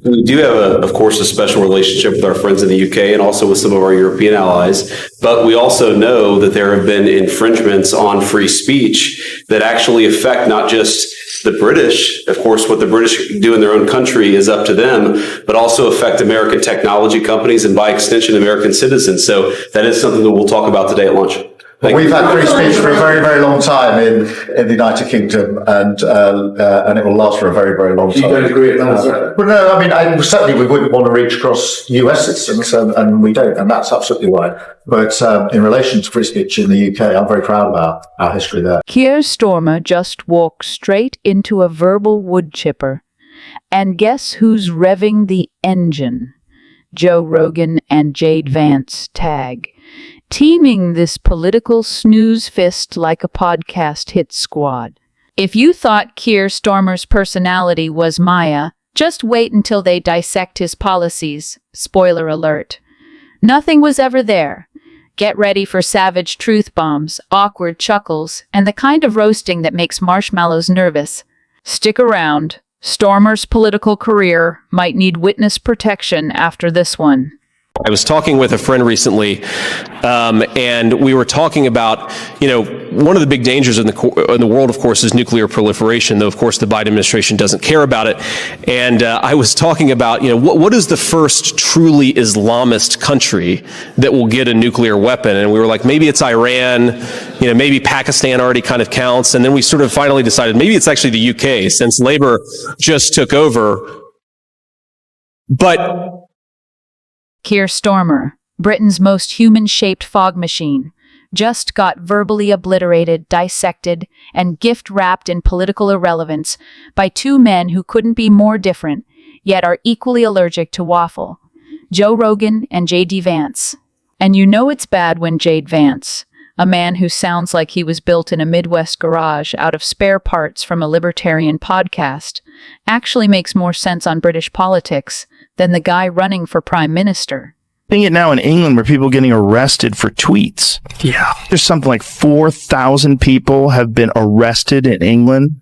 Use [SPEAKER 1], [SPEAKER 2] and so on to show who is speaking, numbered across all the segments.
[SPEAKER 1] We do have, of course, a special relationship with our friends in the UK and also with some of our European allies. But we also know that there have been infringements on free speech that actually affect not just the British. Of course, what the British do in their own country is up to them, but also affect American technology companies and by extension, American citizens. So that is something that we'll talk about today at lunch.
[SPEAKER 2] We've had free speech for a very, very long time in the United Kingdom, and it will last for a very, very long time.
[SPEAKER 3] You don't agree with that?
[SPEAKER 2] Well, no, I mean, certainly we wouldn't want to reach across US citizens, and we don't, and that's absolutely why. But in relation to free speech in the UK, I'm very proud about our history there.
[SPEAKER 4] Keir Starmer just walked straight into a verbal wood chipper. And guess who's revving the engine? Joe Rogan and Vance tag. Teaming this political snooze fist like a podcast hit squad. If you thought Keir Starmer's personality was Maya, just wait until they dissect his policies. Spoiler alert. Nothing was ever there. Get ready for savage truth bombs, awkward chuckles, and the kind of roasting that makes marshmallows nervous. Stick around. Starmer's political career might need witness protection after this one.
[SPEAKER 5] I was talking with a friend recently, and we were talking about, one of the big dangers in the world, of course, is nuclear proliferation, though, of course, the Biden administration doesn't care about it. And I was talking about, what is the first truly Islamist country that will get a nuclear weapon? And we were like, maybe it's Iran, maybe Pakistan already kind of counts. And then we sort of finally decided maybe it's actually the UK, since Labour just took over. But
[SPEAKER 4] Keir Starmer, Britain's most human-shaped fog machine, just got verbally obliterated, dissected, and gift-wrapped in political irrelevance by two men who couldn't be more different, yet are equally allergic to waffle. Joe Rogan and J.D. Vance. And you know it's bad when Vance, a man who sounds like he was built in a Midwest garage out of spare parts from a libertarian podcast, actually makes more sense on British politics than the guy running for prime minister.
[SPEAKER 6] Seeing it now in England where people are getting arrested for tweets. Yeah. There's something like 4,000 people have been arrested in England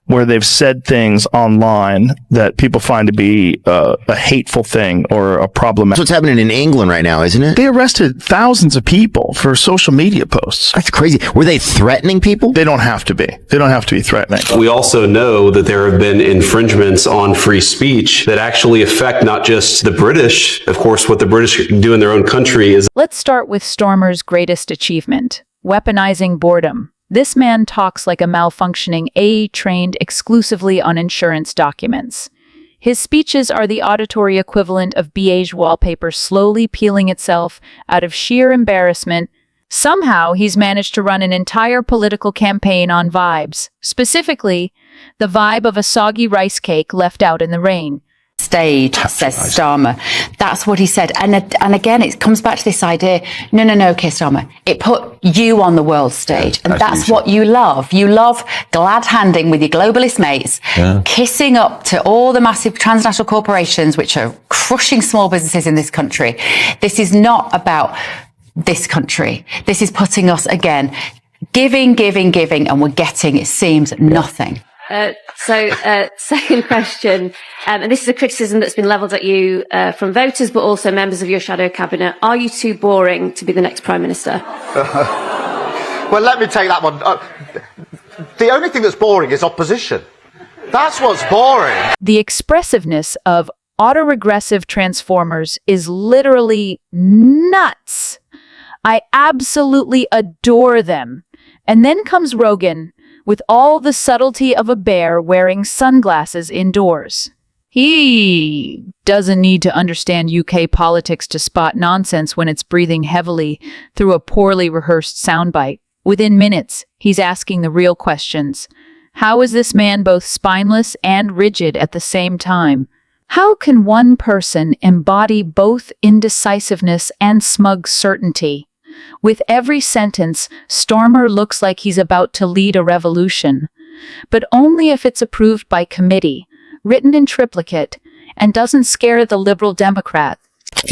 [SPEAKER 6] where they've said things online that people find to be a hateful thing or a problem.
[SPEAKER 7] That's what's happening in England right now, isn't it?
[SPEAKER 6] They arrested thousands of people for social media posts.
[SPEAKER 7] That's crazy. Were they threatening people?
[SPEAKER 6] They don't have to be. They don't have to be threatening.
[SPEAKER 1] We also know that there have been infringements on free speech that actually affect not just the British. Of course, what the British do in their own country is...
[SPEAKER 4] Let's start with Starmer's greatest achievement, weaponizing boredom. This man talks like a malfunctioning AI trained exclusively on insurance documents. His speeches are the auditory equivalent of beige wallpaper slowly peeling itself out of sheer embarrassment. Somehow, he's managed to run an entire political campaign on vibes, specifically the vibe of a soggy rice cake left out in the rain.
[SPEAKER 8] Stage, says Starmer. That's what he said. And again, it comes back to this idea, no, Keir Starmer. It put you on the world stage. And that's what you love. You love glad-handing with your globalist mates, kissing up to all the massive transnational corporations which are crushing small businesses in this country. This is not about this country. This is putting us, again, giving, and we're getting, it seems, nothing.
[SPEAKER 9] Second question, and this is a criticism that's been levelled at you from voters, but also members of your shadow cabinet. Are you too boring to be the next Prime Minister?
[SPEAKER 2] Well, let me take that one. The only thing that's boring is opposition. That's what's boring.
[SPEAKER 4] The expressiveness of autoregressive transformers is literally nuts. I absolutely adore them. And then comes Rogan, with all the subtlety of a bear wearing sunglasses indoors. He doesn't need to understand UK politics to spot nonsense when it's breathing heavily through a poorly rehearsed soundbite. Within minutes, he's asking the real questions. How is this man both spineless and rigid at the same time? How can one person embody both indecisiveness and smug certainty? With every sentence, Starmer looks like he's about to lead a revolution, but only if it's approved by committee, written in triplicate, and doesn't scare the Liberal Democrat.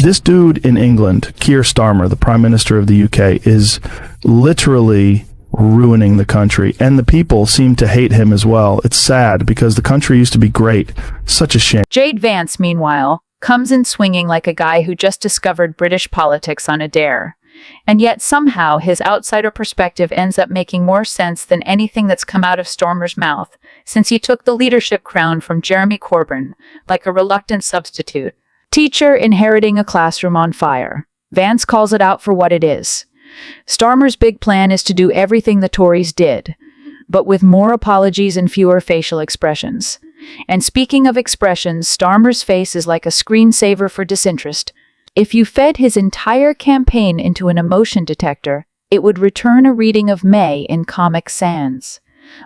[SPEAKER 6] This dude in England, Keir Starmer, the Prime Minister of the UK, is literally ruining the country. And the people seem to hate him as well. It's sad because the country used to be great. Such a shame.
[SPEAKER 4] Jade Vance, meanwhile, comes in swinging like a guy who just discovered British politics on a dare. And yet somehow his outsider perspective ends up making more sense than anything that's come out of Starmer's mouth since he took the leadership crown from Jeremy Corbyn like a reluctant substitute. Teacher inheriting a classroom on fire. Vance calls it out for what it is. Starmer's big plan is to do everything the Tories did, but with more apologies and fewer facial expressions. And speaking of expressions, Starmer's face is like a screensaver for disinterest. If you fed his entire campaign into an emotion detector, it would return a reading of May in Comic Sans.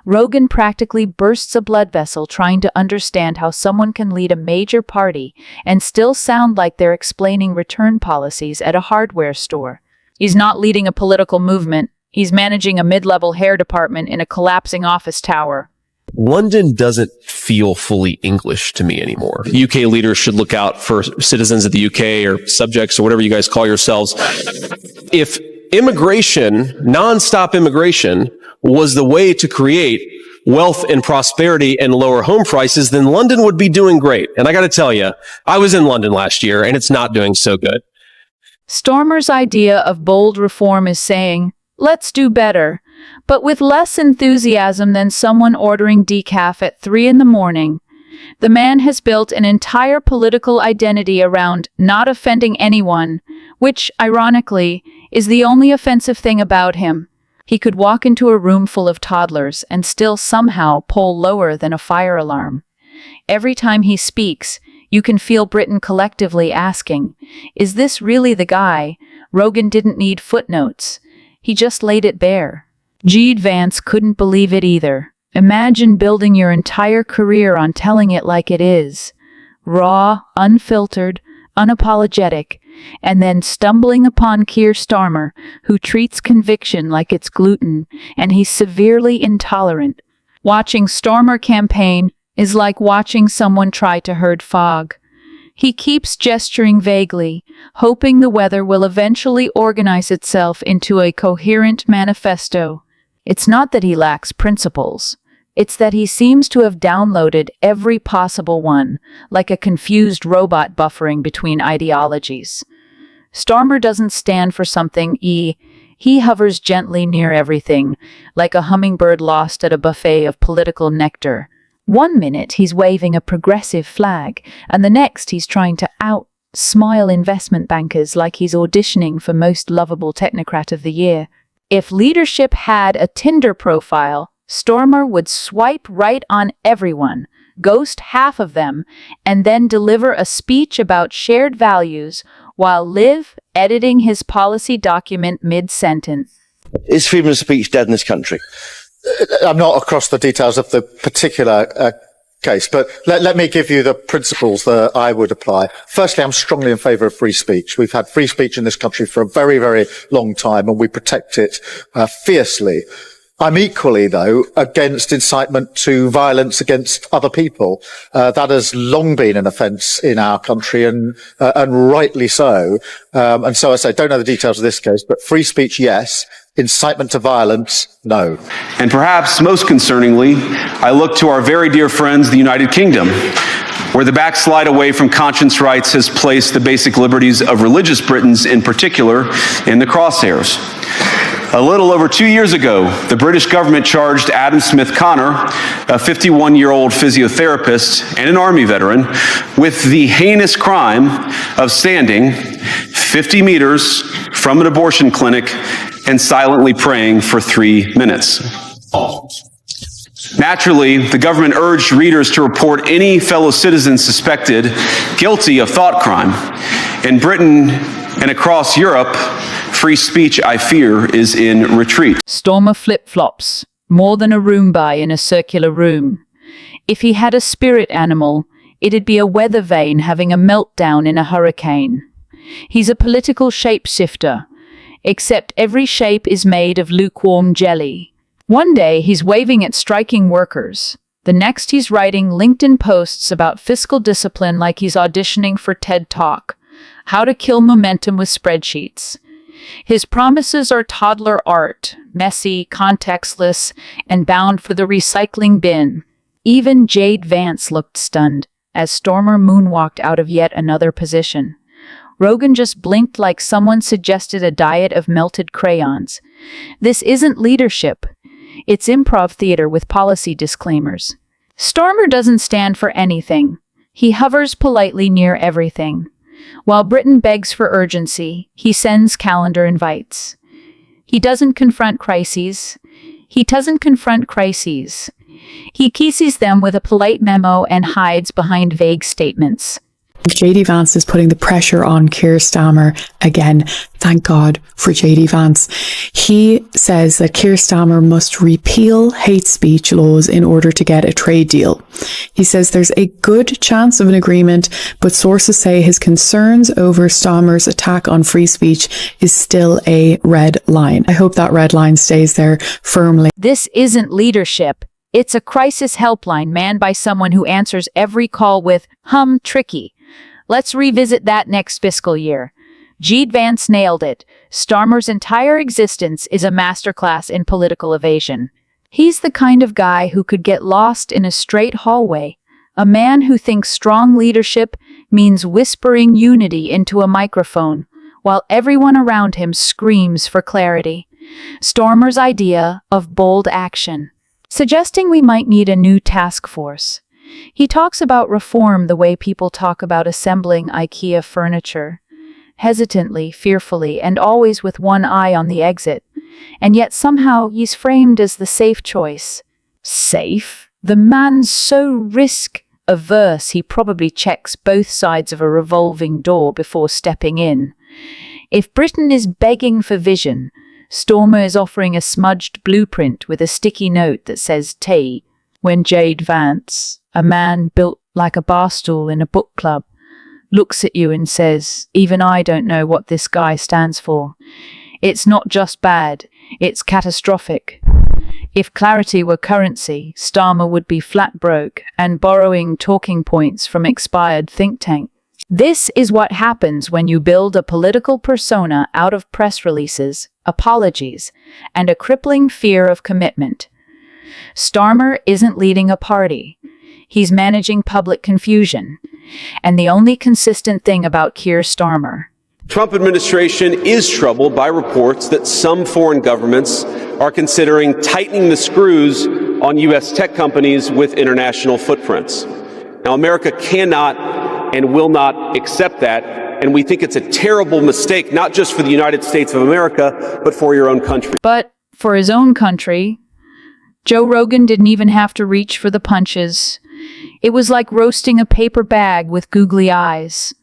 [SPEAKER 4] Rogan practically bursts a blood vessel trying to understand how someone can lead a major party and still sound like they're explaining return policies at a hardware store. He's not leading a political movement. He's managing a mid-level hair department in a collapsing office tower.
[SPEAKER 5] London doesn't feel fully English to me anymore. UK leaders should look out for citizens of the UK or subjects or whatever you guys call yourselves. If immigration, non-stop immigration, was the way to create wealth and prosperity and lower home prices, then London would be doing great. And I got to tell you, I was in London last year and it's not doing so good.
[SPEAKER 4] Starmer's idea of bold reform is saying, let's do better, but with less enthusiasm than someone ordering decaf at 3 a.m. The man has built an entire political identity around not offending anyone, which, ironically, is the only offensive thing about him. He could walk into a room full of toddlers and still somehow poll lower than a fire alarm. Every time he speaks, you can feel Britain collectively asking, is this really the guy? Rogan didn't need footnotes. He just laid it bare. Jade Vance couldn't believe it either. Imagine building your entire career on telling it like it is. Raw, unfiltered, unapologetic, and then stumbling upon Keir Starmer, who treats conviction like it's gluten, and he's severely intolerant. Watching Starmer campaign is like watching someone try to herd fog. He keeps gesturing vaguely, hoping the weather will eventually organize itself into a coherent manifesto. It's not that he lacks principles. It's that he seems to have downloaded every possible one, like a confused robot buffering between ideologies. Starmer doesn't stand for something he hovers gently near everything, like a hummingbird lost at a buffet of political nectar. One minute he's waving a progressive flag, and the next he's trying to out-smile investment bankers like he's auditioning for Most Lovable Technocrat of the Year. If leadership had a Tinder profile, Starmer would swipe right on everyone, ghost half of them, and then deliver a speech about shared values while editing his policy document mid-sentence.
[SPEAKER 3] Is freedom of speech dead in this country?
[SPEAKER 2] I'm not across the details of the particular case, but let me give you the principles that I would apply. Firstly, I'm strongly in favour of free speech. We've had free speech in this country for a very, very long time, and we protect it fiercely. I'm equally, though, against incitement to violence against other people. That has long been an offence in our country, and rightly so. And so I say, don't know the details of this case, but free speech, yes. Incitement to violence, no.
[SPEAKER 1] And perhaps most concerningly, I look to our very dear friends, the United Kingdom, where the backslide away from conscience rights has placed the basic liberties of religious Britons in particular in the crosshairs. A little over 2 years ago, the British government charged Adam Smith Connor, a 51-year-old physiotherapist and an Army veteran, with the heinous crime of standing 50 meters from an abortion clinic and silently praying for 3 minutes. Naturally, the government urged readers to report any fellow citizen suspected guilty of thought crime. In Britain and across Europe, free speech, I fear, is in retreat.
[SPEAKER 4] Starmer flip-flops, more than a Roomba in a circular room. If he had a spirit animal, it'd be a weather vane having a meltdown in a hurricane. He's a political shapeshifter, except every shape is made of lukewarm jelly. One day he's waving at striking workers. The next he's writing LinkedIn posts about fiscal discipline like he's auditioning for TED Talk. How to kill momentum with spreadsheets. His promises are toddler art, messy, contextless, and bound for the recycling bin. Even Jade Vance looked stunned as Starmer moonwalked out of yet another position. Rogan just blinked like someone suggested a diet of melted crayons. This isn't leadership. It's improv theater with policy disclaimers. Starmer doesn't stand for anything. He hovers politely near everything. While Britain begs for urgency, he sends calendar invites. He doesn't confront crises. He kisses them with a polite memo and hides behind vague statements.
[SPEAKER 10] JD Vance is putting the pressure on Keir Starmer again. Thank God for JD Vance. He says that Keir Starmer must repeal hate speech laws in order to get a trade deal. He says there's a good chance of an agreement, but sources say his concerns over Starmer's attack on free speech is still a red line. I hope that red line stays there firmly.
[SPEAKER 4] This isn't leadership. It's a crisis helpline manned by someone who answers every call with, tricky. Let's revisit that next fiscal year. Jade Vance nailed it. Starmer's entire existence is a masterclass in political evasion. He's the kind of guy who could get lost in a straight hallway, a man who thinks strong leadership means whispering unity into a microphone, while everyone around him screams for clarity. Starmer's idea of bold action, suggesting we might need a new task force. He talks about reform the way people talk about assembling IKEA furniture, hesitantly, fearfully, and always with one eye on the exit. And yet somehow he's framed as the safe choice. Safe? The man's so risk-averse he probably checks both sides of a revolving door before stepping in. If Britain is begging for vision, Starmer is offering a smudged blueprint with a sticky note that says "Tea." When Jade Vance, a man built like a bar stool in a book club, looks at you and says, "Even I don't know what this guy stands for," it's not just bad, it's catastrophic. If clarity were currency, Starmer would be flat broke and borrowing talking points from expired think tank. This is what happens when you build a political persona out of press releases, apologies, and a crippling fear of commitment. Starmer isn't leading a party. He's managing public confusion. And the only consistent thing about Keir Starmer.
[SPEAKER 1] Trump administration is troubled by reports that some foreign governments are considering tightening the screws on U.S. tech companies with international footprints. Now, America cannot and will not accept that, and we think it's a terrible mistake, not just for the United States of America, but for your own country.
[SPEAKER 4] But for his own country, Joe Rogan didn't even have to reach for the punches. It was like roasting a paper bag with googly eyes.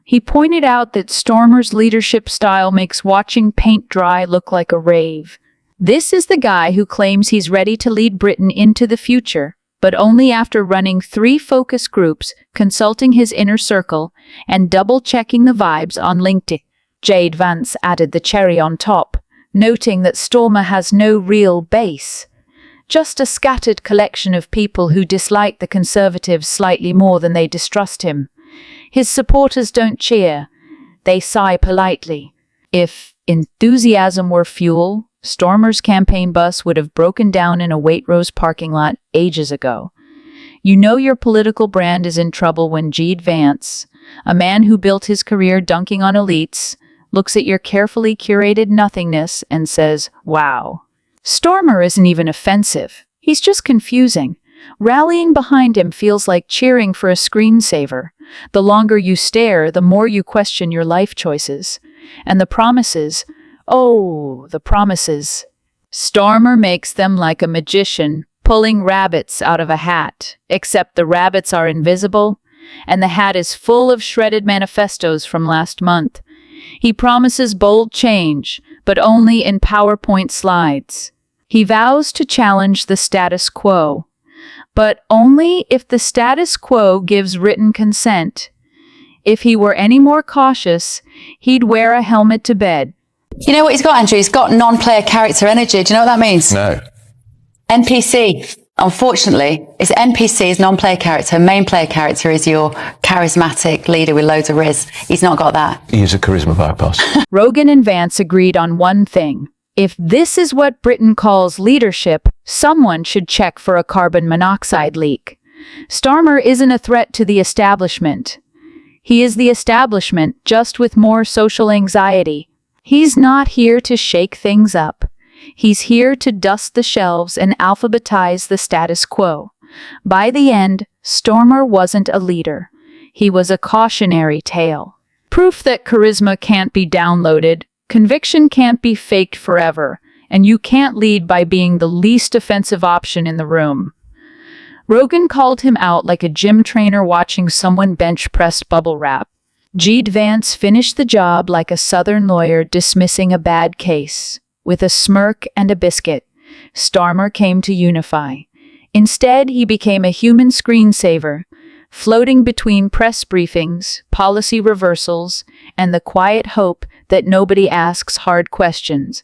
[SPEAKER 4] He pointed out that Starmer's leadership style makes watching paint dry look like a rave. This is the guy who claims he's ready to lead Britain into the future, but only after running 3 focus groups, consulting his inner circle, and double-checking the vibes on LinkedIn. Jade Vance added the cherry on top, noting that Starmer has no real base. Just a scattered collection of people who dislike the Conservatives slightly more than they distrust him. His supporters don't cheer. They sigh politely. If enthusiasm were fuel, Starmer's campaign bus would have broken down in a Waitrose parking lot ages ago. You know your political brand is in trouble when Jade Vance, a man who built his career dunking on elites, looks at your carefully curated nothingness and says, "Wow." Starmer isn't even offensive. He's just confusing. Rallying behind him feels like cheering for a screensaver. The longer you stare, the more you question your life choices. And the promises, the promises. Starmer makes them like a magician, pulling rabbits out of a hat, except the rabbits are invisible, and the hat is full of shredded manifestos from last month. He promises bold change, but only in PowerPoint slides. He vows to challenge the status quo, but only if the status quo gives written consent. If he were any more cautious, he'd wear a helmet to bed.
[SPEAKER 8] You know what he's got, Andrew? He's got non-player character energy. Do you know what that means?
[SPEAKER 11] No.
[SPEAKER 8] NPC. Unfortunately, it's NPC's non-player character. Main player character is your charismatic leader with loads of riz. He's not got that.
[SPEAKER 11] He's a charisma bypass.
[SPEAKER 4] Rogan and Vance agreed on one thing. If this is what Britain calls leadership, someone should check for a carbon monoxide leak. Starmer isn't a threat to the establishment. He is the establishment, just with more social anxiety. He's not here to shake things up. He's here to dust the shelves and alphabetize the status quo. By the end, Starmer wasn't a leader. He was a cautionary tale. Proof that charisma can't be downloaded, conviction can't be faked forever, and you can't lead by being the least offensive option in the room. Rogan called him out like a gym trainer watching someone bench press bubble wrap. Vance finished the job like a Southern lawyer dismissing a bad case. With a smirk and a biscuit, Starmer came to unify. Instead, he became a human screensaver, floating between press briefings, policy reversals, and the quiet hope that nobody asks hard questions.